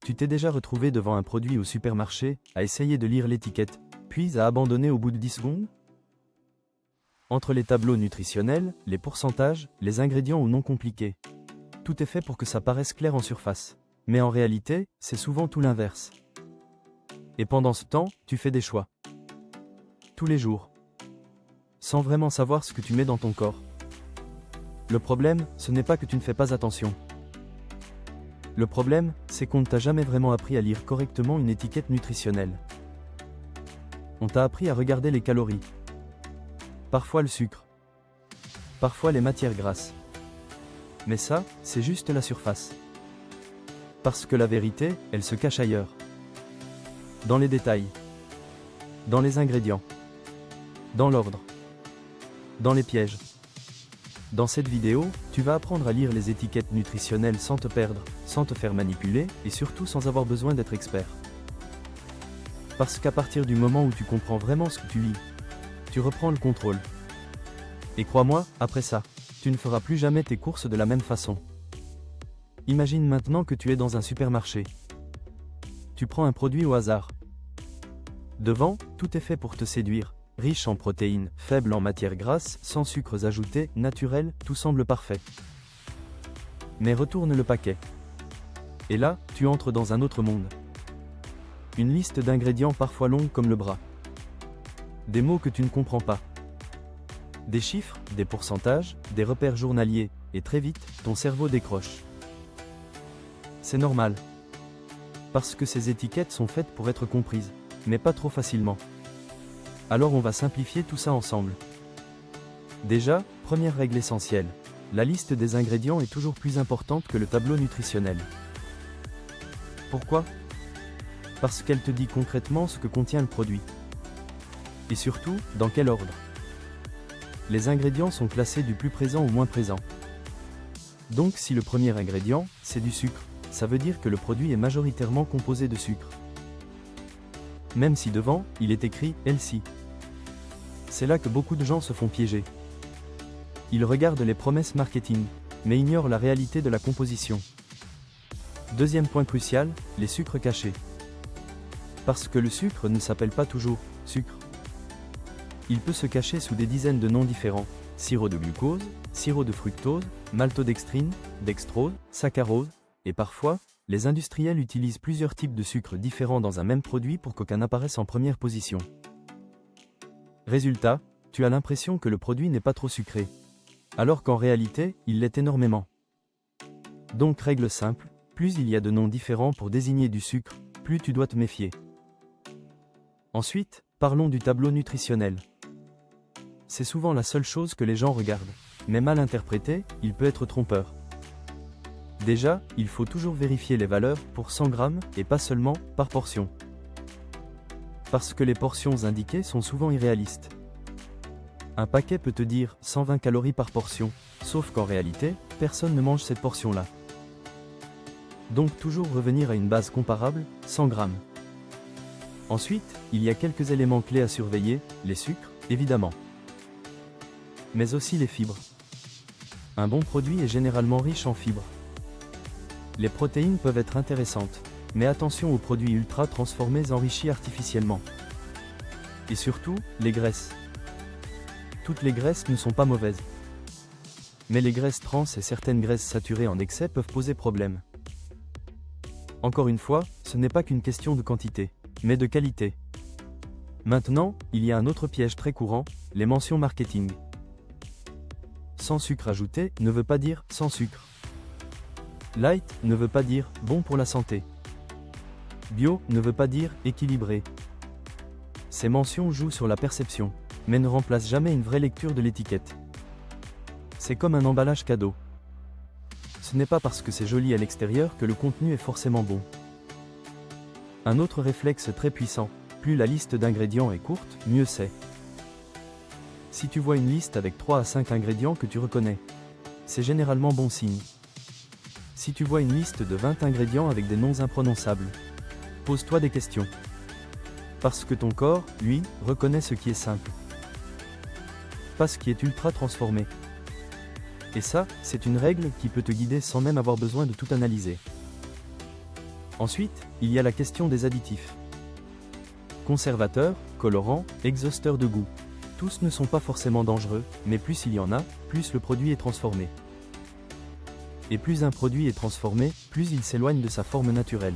Tu t'es déjà retrouvé devant un produit au supermarché, à essayer de lire l'étiquette, puis à abandonner au bout de 10 secondes? Entre les tableaux nutritionnels, les pourcentages, les ingrédients ou non compliqués, tout est fait pour que ça paraisse clair en surface. Mais en réalité, c'est souvent tout l'inverse. Et pendant ce temps, tu fais des choix. Tous les jours. Sans vraiment savoir ce que tu mets dans ton corps. Le problème, ce n'est pas que tu ne fais pas attention. Le problème, c'est qu'on ne t'a jamais vraiment appris à lire correctement une étiquette nutritionnelle. On t'a appris à regarder les calories. Parfois le sucre. Parfois les matières grasses. Mais ça, c'est juste la surface. Parce que la vérité, elle se cache ailleurs. Dans les détails. Dans les ingrédients. Dans l'ordre. Dans les pièges. Dans cette vidéo, tu vas apprendre à lire les étiquettes nutritionnelles sans te perdre, sans te faire manipuler, et surtout sans avoir besoin d'être expert. Parce qu'à partir du moment où tu comprends vraiment ce que tu lis, tu reprends le contrôle. Et crois-moi, après ça, tu ne feras plus jamais tes courses de la même façon. Imagine maintenant que tu es dans un supermarché. Tu prends un produit au hasard. Devant, tout est fait pour te séduire. Riche en protéines, faible en matières grasses, sans sucres ajoutés, naturel, tout semble parfait. Mais retourne le paquet. Et là, tu entres dans un autre monde. Une liste d'ingrédients parfois longue comme le bras. Des mots que tu ne comprends pas. Des chiffres, des pourcentages, des repères journaliers, et très vite, ton cerveau décroche. C'est normal. Parce que ces étiquettes sont faites pour être comprises, mais pas trop facilement. Alors on va simplifier tout ça ensemble. Déjà, première règle essentielle, la liste des ingrédients est toujours plus importante que le tableau nutritionnel. Pourquoi? Parce qu'elle te dit concrètement ce que contient le produit. Et surtout, dans quel ordre. Les ingrédients sont classés du plus présent au moins présent. Donc si le premier ingrédient, c'est du sucre, ça veut dire que le produit est majoritairement composé de sucre. Même si devant, il est écrit « healthy ». C'est là que beaucoup de gens se font piéger. Ils regardent les promesses marketing, mais ignorent la réalité de la composition. Deuxième point crucial, les sucres cachés. Parce que le sucre ne s'appelle pas toujours « sucre ». Il peut se cacher sous des dizaines de noms différents, sirop de glucose, sirop de fructose, maltodextrine, dextrose, saccharose, et parfois, les industriels utilisent plusieurs types de sucres différents dans un même produit pour qu'aucun apparaisse en première position. Résultat, tu as l'impression que le produit n'est pas trop sucré, alors qu'en réalité, il l'est énormément. Donc règle simple, plus il y a de noms différents pour désigner du sucre, plus tu dois te méfier. Ensuite, parlons du tableau nutritionnel. C'est souvent la seule chose que les gens regardent, mais mal interprété, il peut être trompeur. Déjà, il faut toujours vérifier les valeurs pour 100 grammes et pas seulement par portion. Parce que les portions indiquées sont souvent irréalistes. Un paquet peut te dire 120 calories par portion, sauf qu'en réalité, personne ne mange cette portion-là. Donc toujours revenir à une base comparable, 100 grammes. Ensuite, il y a quelques éléments clés à surveiller, les sucres, évidemment. Mais aussi les fibres. Un bon produit est généralement riche en fibres. Les protéines peuvent être intéressantes, mais attention aux produits ultra transformés enrichis artificiellement. Et surtout, les graisses. Toutes les graisses ne sont pas mauvaises. Mais les graisses trans et certaines graisses saturées en excès peuvent poser problème. Encore une fois, ce n'est pas qu'une question de quantité, mais de qualité. Maintenant, il y a un autre piège très courant, les mentions marketing. Sans sucre ajouté ne veut pas dire sans sucre. Light ne veut pas dire bon pour la santé. Bio ne veut pas dire équilibré. Ces mentions jouent sur la perception, mais ne remplacent jamais une vraie lecture de l'étiquette. C'est comme un emballage cadeau. Ce n'est pas parce que c'est joli à l'extérieur que le contenu est forcément bon. Un autre réflexe très puissant, plus la liste d'ingrédients est courte, mieux c'est. Si tu vois une liste avec 3 à 5 ingrédients que tu reconnais, c'est généralement bon signe. Si tu vois une liste de 20 ingrédients avec des noms imprononçables, pose-toi des questions. Parce que ton corps, lui, reconnaît ce qui est simple. Pas ce qui est ultra transformé. Et ça, c'est une règle qui peut te guider sans même avoir besoin de tout analyser. Ensuite, il y a la question des additifs. Conservateurs, colorants, exhausteurs de goût. Tous ne sont pas forcément dangereux, mais plus il y en a, plus le produit est transformé. Et plus un produit est transformé, plus il s'éloigne de sa forme naturelle.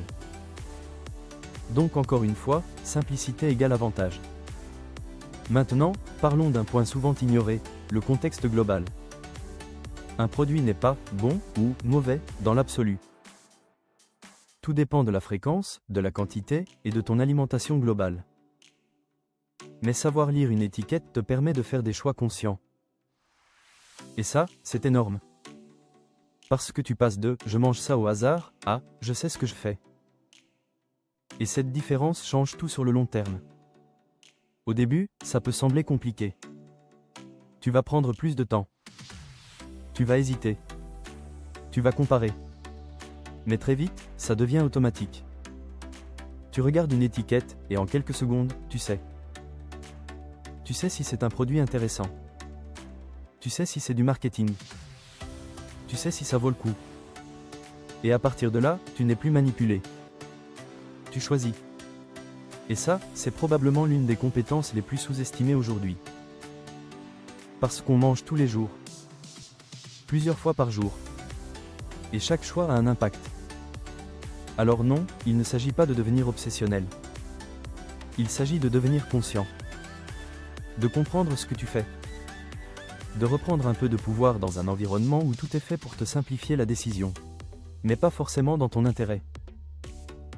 Donc encore une fois, simplicité égale avantage. Maintenant, parlons d'un point souvent ignoré, le contexte global. Un produit n'est pas bon ou mauvais dans l'absolu. Tout dépend de la fréquence, de la quantité et de ton alimentation globale. Mais savoir lire une étiquette te permet de faire des choix conscients. Et ça, c'est énorme. Parce que tu passes de « je mange ça au hasard » à « je sais ce que je fais ». Et cette différence change tout sur le long terme. Au début, ça peut sembler compliqué. Tu vas prendre plus de temps. Tu vas hésiter. Tu vas comparer. Mais très vite, ça devient automatique. Tu regardes une étiquette et en quelques secondes, tu sais. Tu sais si c'est un produit intéressant. Tu sais si c'est du marketing. Tu sais si ça vaut le coup. Et à partir de là, tu n'es plus manipulé. Tu choisis. Et ça, c'est probablement l'une des compétences les plus sous-estimées aujourd'hui. Parce qu'on mange tous les jours. Plusieurs fois par jour. Et chaque choix a un impact. Alors non, il ne s'agit pas de devenir obsessionnel. Il s'agit de devenir conscient. De comprendre ce que tu fais. De reprendre un peu de pouvoir dans un environnement où tout est fait pour te simplifier la décision. Mais pas forcément dans ton intérêt.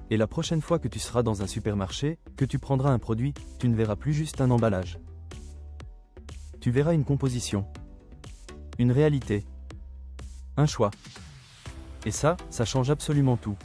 Et la prochaine fois que tu seras dans un supermarché, que tu prendras un produit, tu ne verras plus juste un emballage. Tu verras une composition. Une réalité. Un choix. Et ça change absolument tout.